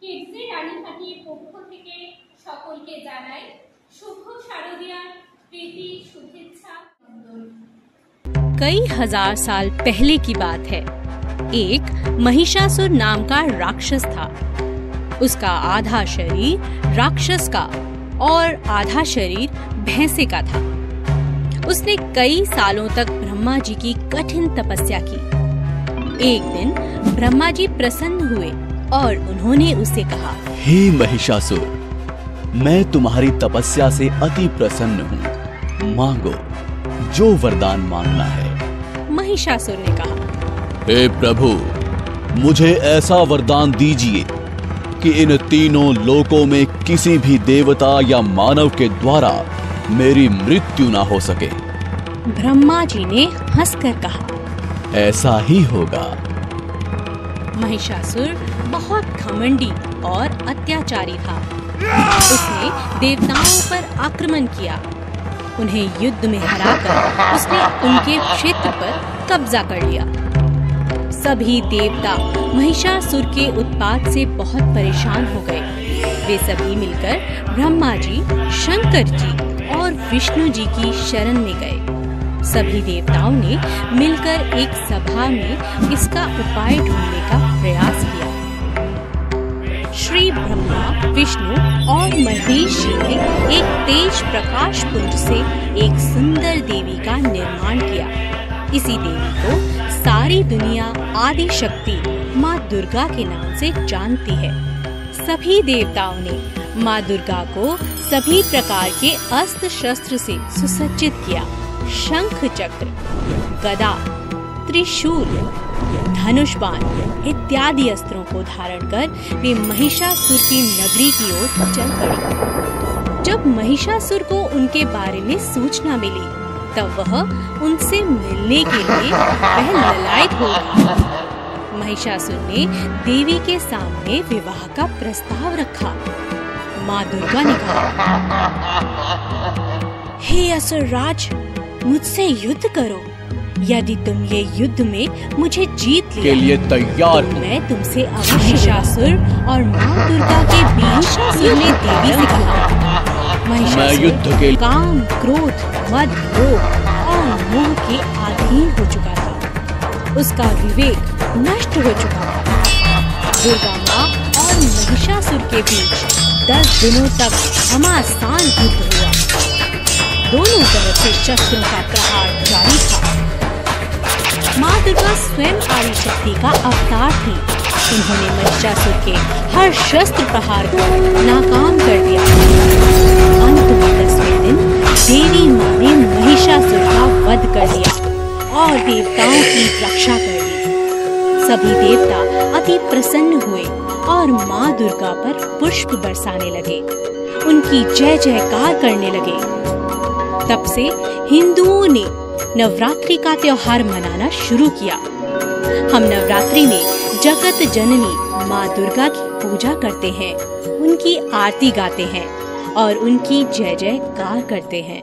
কেডসে রানীহাটির পক্ষ থেকে সকলকে জানাই শুভ শারদীয়ার প্রীতি শুভেচ্ছা। कई हजार साल पहले की बात है। एक महिषासुर नाम का राक्षस था। उसका आधा शरीर राक्षस का और आधा शरीर भैंसे का था। उसने कई सालों तक ब्रह्मा जी की कठिन तपस्या की। एक दिन ब्रह्मा जी प्रसन्न हुए और उन्होंने उसे कहा, हे महिषासुर, मैं तुम्हारी तपस्या से अति प्रसन्न हूँ। मांगो जो वरदान मांगना है। महिषासुर ने कहा, हे प्रभु, मुझे ऐसा वरदान दीजिए कि इन तीनों लोकों में किसी भी देवता या मानव के द्वारा मेरी मृत्यु ना हो सके। ब्रह्मा जी ने हंसकर कहा, ऐसा ही होगा। महिषासुर बहुत घमंडी और अत्याचारी था। उसने देवताओं पर आक्रमण किया। उन्हें युद्ध में हराकर उसने उनके क्षेत्र पर कब्जा कर लिया। सभी देवता महिषासुर के उत्पात से बहुत परेशान हो गए। वे सभी मिलकर ब्रह्मा जी, शंकर जी और विष्णु जी की शरण में गए। सभी देवताओं ने मिलकर एक सभा में इसका उपाय ढूंढने का प्रयास किया। श्री ब्रह्मा, विष्णु और महेश जी ने एक तेज प्रकाश पुंज से एक सुंदर देवी का निर्माण किया। इसी देवी को सारी दुनिया आदि शक्ति माँ दुर्गा के नाम से जानती है। सभी देवताओं ने माँ दुर्गा को सभी प्रकार के अस्त्र शस्त्र से सुसज्जित किया। शंख चक्र, गदा, त्रिशूल, धनुष बाण इत्यादि अस्त्रों को धारण कर वे महिषासुर की नगरी की ओर चल पड़ी। जब महिषासुर को उनके बारे में सूचना मिली तब वह उनसे मिलने के लिए वह ललायत हो गया। महिषासुर ने देवी के सामने विवाह का प्रस्ताव रखा। माँ दुर्गा ने कहा, हे असुरराज, मुझसे युद्ध करो। यदि तुम ये युद्ध में मुझे जीत लिया के लिए तैयार तो मैं तुमसे अवश्य। महिषासुर और माँ दुर्गा के बीच ने देवी से कहा, मैं युद्ध के काम, क्रोध, मद, लोभ और मोह के अधीन हो चुका था। उसका विवेक नष्ट हो चुका था। दुर्गा माँ और महिषासुर के बीच 10 दिनों तक घमासान युद्ध हुआ। दोनों तरफ से शस्त्रों का प्रहार जारी था। माँ दुर्गा स्वयं आदि शक्ति का अवतार थी। उन्होंने महिषासुर के हर शस्त्र प्रहार को नाकाम कर दिया। अंत में 10वें दिन देवी माँ ने महिषासुर का वध कर दिया और देवताओं की रक्षा कर दी। सभी देवता अति प्रसन्न हुए और माँ दुर्गा पर पुष्प बरसाने लगे। उनकी जय जयकार करने लगे। तब से हिंदुओं ने नवरात्रि का त्योहार मनाना शुरू किया। हम नवरात्रि में जगत जननी माँ दुर्गा की पूजा करते हैं, उनकी आरती गाते हैं और उनकी जय जयकार करते हैं।